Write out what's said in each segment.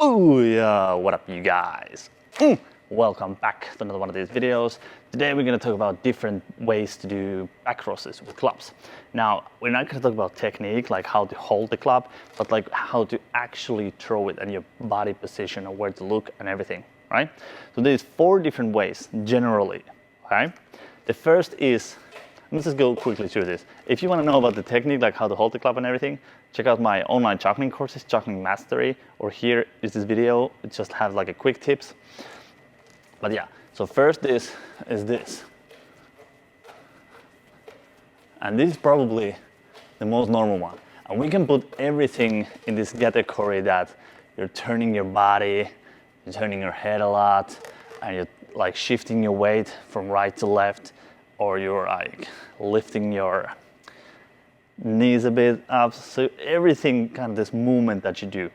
Oh yeah, what up you guys? Welcome back to another one of these videos. Today we're going to talk about different ways to do back crosses with clubs. Now, we're not going to talk about technique, like how to hold the club, but like how to actually throw it and your body position and where to look and everything, right? So there's 4 different ways, generally, okay? The first is, let's just go quickly through this. If you want to know about the technique, like how to hold the club and everything, check out my online juggling courses, Juggling Mastery, or here is this video. It just has like a quick tips. But yeah, so first is this. And this is probably the most normal one. And we can put everything in this category that you're turning your body, you're turning your head a lot, and you're like shifting your weight from right to left, or you're like lifting your knees a bit up. So everything, kind of this movement that you do.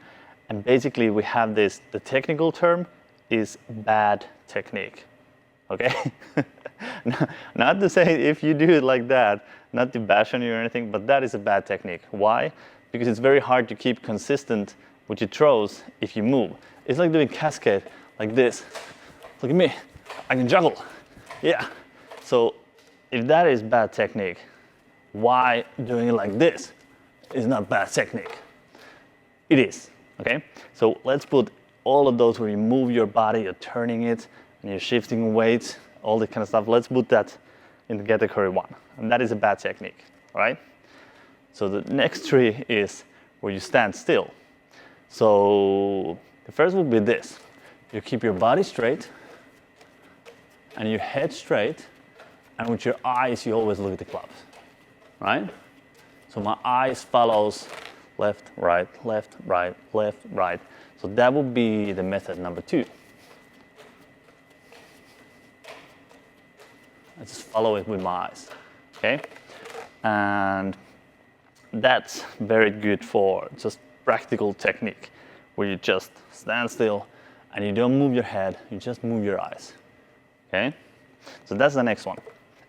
And basically we have this, the technical term is bad technique, okay? Not to say if you do it like that, not to bash on you or anything, but that is a bad technique. Why? Because it's very hard to keep consistent with your throws if you move. It's like doing cascade like this. Look at me, I can juggle, yeah. So if that is bad technique, why doing it like this is not bad technique? It is, okay? So let's put all of those where you move your body, you're turning it, and you're shifting weight, all that kind of stuff. Let's put that in the category 1, and that is a bad technique, all right? So the next 3 is where you stand still. So the first would be this. You keep your body straight, and your head straight, and with your eyes, you always look at the clubs, right? So my eyes follows left, right, left, right, left, right. So that would be the method number 2. I just follow it with my eyes, okay? And that's very good for just practical technique, where you just stand still and you don't move your head, you just move your eyes, okay? So that's the next one.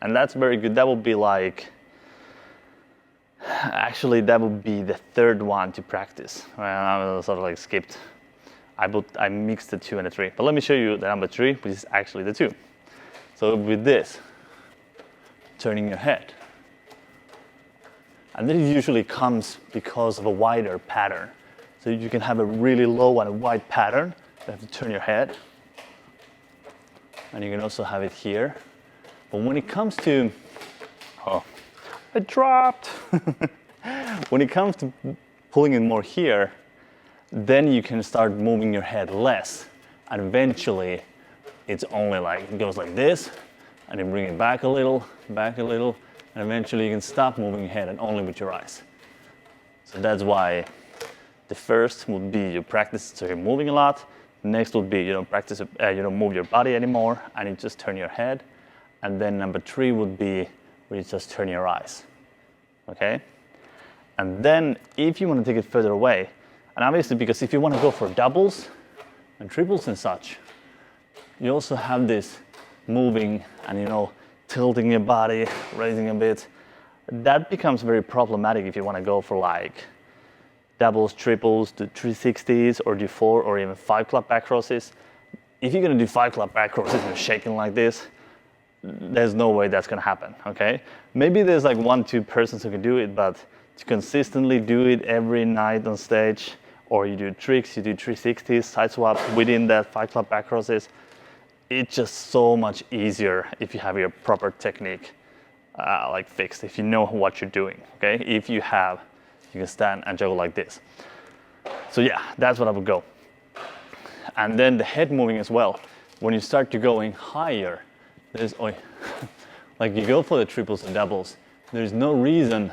And that's very good. That would be like, actually that would be the 3rd one to practice. Well, I sort of like skipped. I mixed the 2 and the 3. But let me show you the number 3, which is actually the 2. So with this, turning your head. And this usually comes because of a wider pattern. So you can have a really low and a wide pattern. You have to turn your head. And you can also have it here. But when it comes to, oh, I dropped. When it comes to pulling in more here, then you can start moving your head less. And eventually, it's only like, it goes like this, and then bring it back a little, and eventually you can stop moving your head and only with your eyes. So that's why the first would be you practice, so you're moving a lot. Next would be you don't practice, you don't move your body anymore, and you just turn your head. And then number 3 would be where you just turn your eyes, okay? And then if you want to take it further away, and obviously because if you want to go for doubles and triples and such, you also have this moving and tilting your body, raising a bit. That becomes very problematic if you want to go for like doubles, triples, do 360s, or do 4 or even 5 club back crosses. If you're going to do 5 club back crosses and you're shaking like this, there's no way that's gonna happen, okay? Maybe there's like 1-2 persons who can do it, but to consistently do it every night on stage, or you do tricks, you do 360s, side swaps within that 5 club back crosses, it's just so much easier if you have your proper technique like fixed, if you know what you're doing, okay? If you can stand and juggle like this. So yeah, that's what I would go. And then the head moving as well. When you start to going higher, there's, like you go for the triples and doubles, there's no reason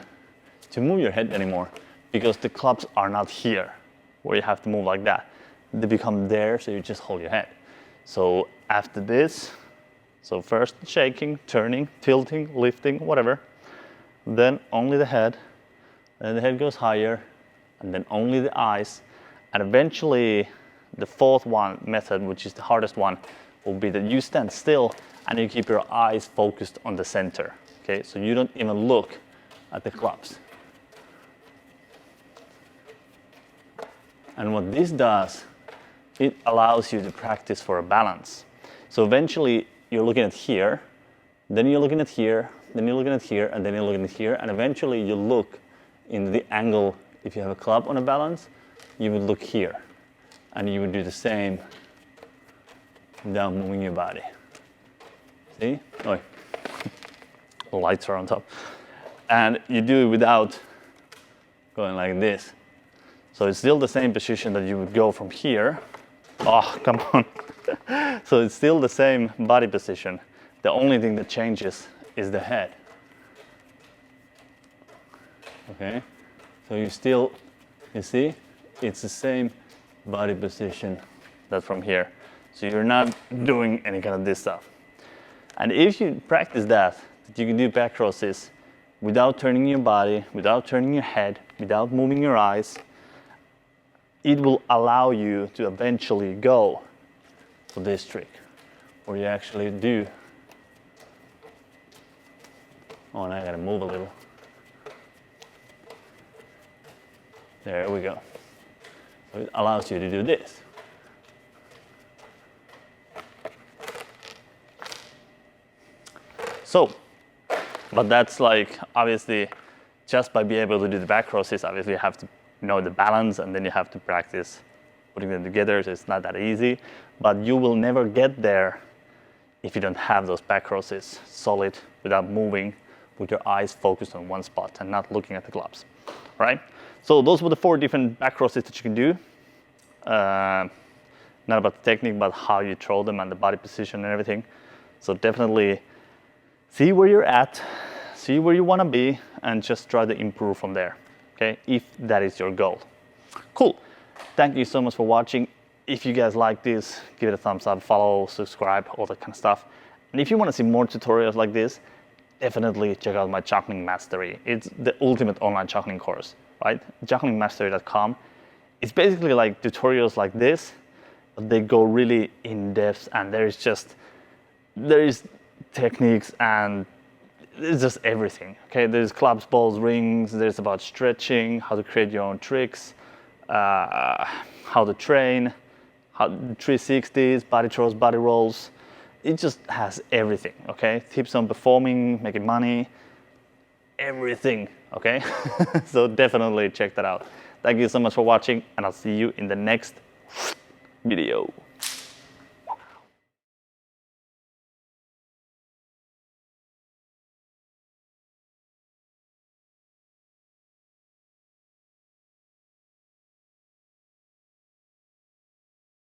to move your head anymore because the clubs are not here where you have to move like that. They become there, so you just hold your head. So after this, so first shaking, turning, tilting, lifting, whatever, then only the head, then the head goes higher, and then only the eyes, and eventually the 4th one method, which is the hardest one, will be that you stand still and you keep your eyes focused on the center, okay? So you don't even look at the clubs. And what this does it allows you to practice for a balance. So eventually you're looking at here, then you're looking at here, then you're looking at here, and then you're looking at here, and eventually you look in the angle. If you have a club on a balance, you would look here, and you would do the same without moving your body. See? Oh, the lights are on top. And you do it without going like this. So it's still the same position that you would go from here. Oh, come on. So it's still the same body position. The only thing that changes is the head. Okay? So you still, you see, it's the same body position that from here. So you're not doing any kind of this stuff. And if you practice that you can do back crosses without turning your body, without turning your head, without moving your eyes, it will allow you to eventually go for this trick, where you actually do. Oh, and I gotta move a little. There we go. So it allows you to do this. So, but that's like, obviously, just by being able to do the back crosses, obviously you have to know the balance, and then you have to practice putting them together, so it's not that easy. But you will never get there if you don't have those back crosses solid, without moving, with your eyes focused on one spot and not looking at the clubs, right? So those were the 4 different back crosses that you can do. Not about the technique, but how you throw them and the body position and everything. So definitely see where you're at, see where you want to be, and just try to improve from there, okay? If that is your goal. Cool. Thank you so much for watching. If you guys like this, give it a thumbs up, follow, subscribe, all that kind of stuff. And if you want to see more tutorials like this, definitely check out my Juggling Mastery. It's the ultimate online juggling course, right? jugglingmastery.com. It's basically like tutorials like this, but they go really in depth, and there is techniques, and it's just everything, okay? There's clubs, balls, rings, there's about stretching, how to create your own tricks, how to train, how 360s, body throws, body rolls. It just has everything, okay? Tips on performing, making money, everything, okay? So definitely check that out. Thank you so much for watching, and I'll see you in the next video.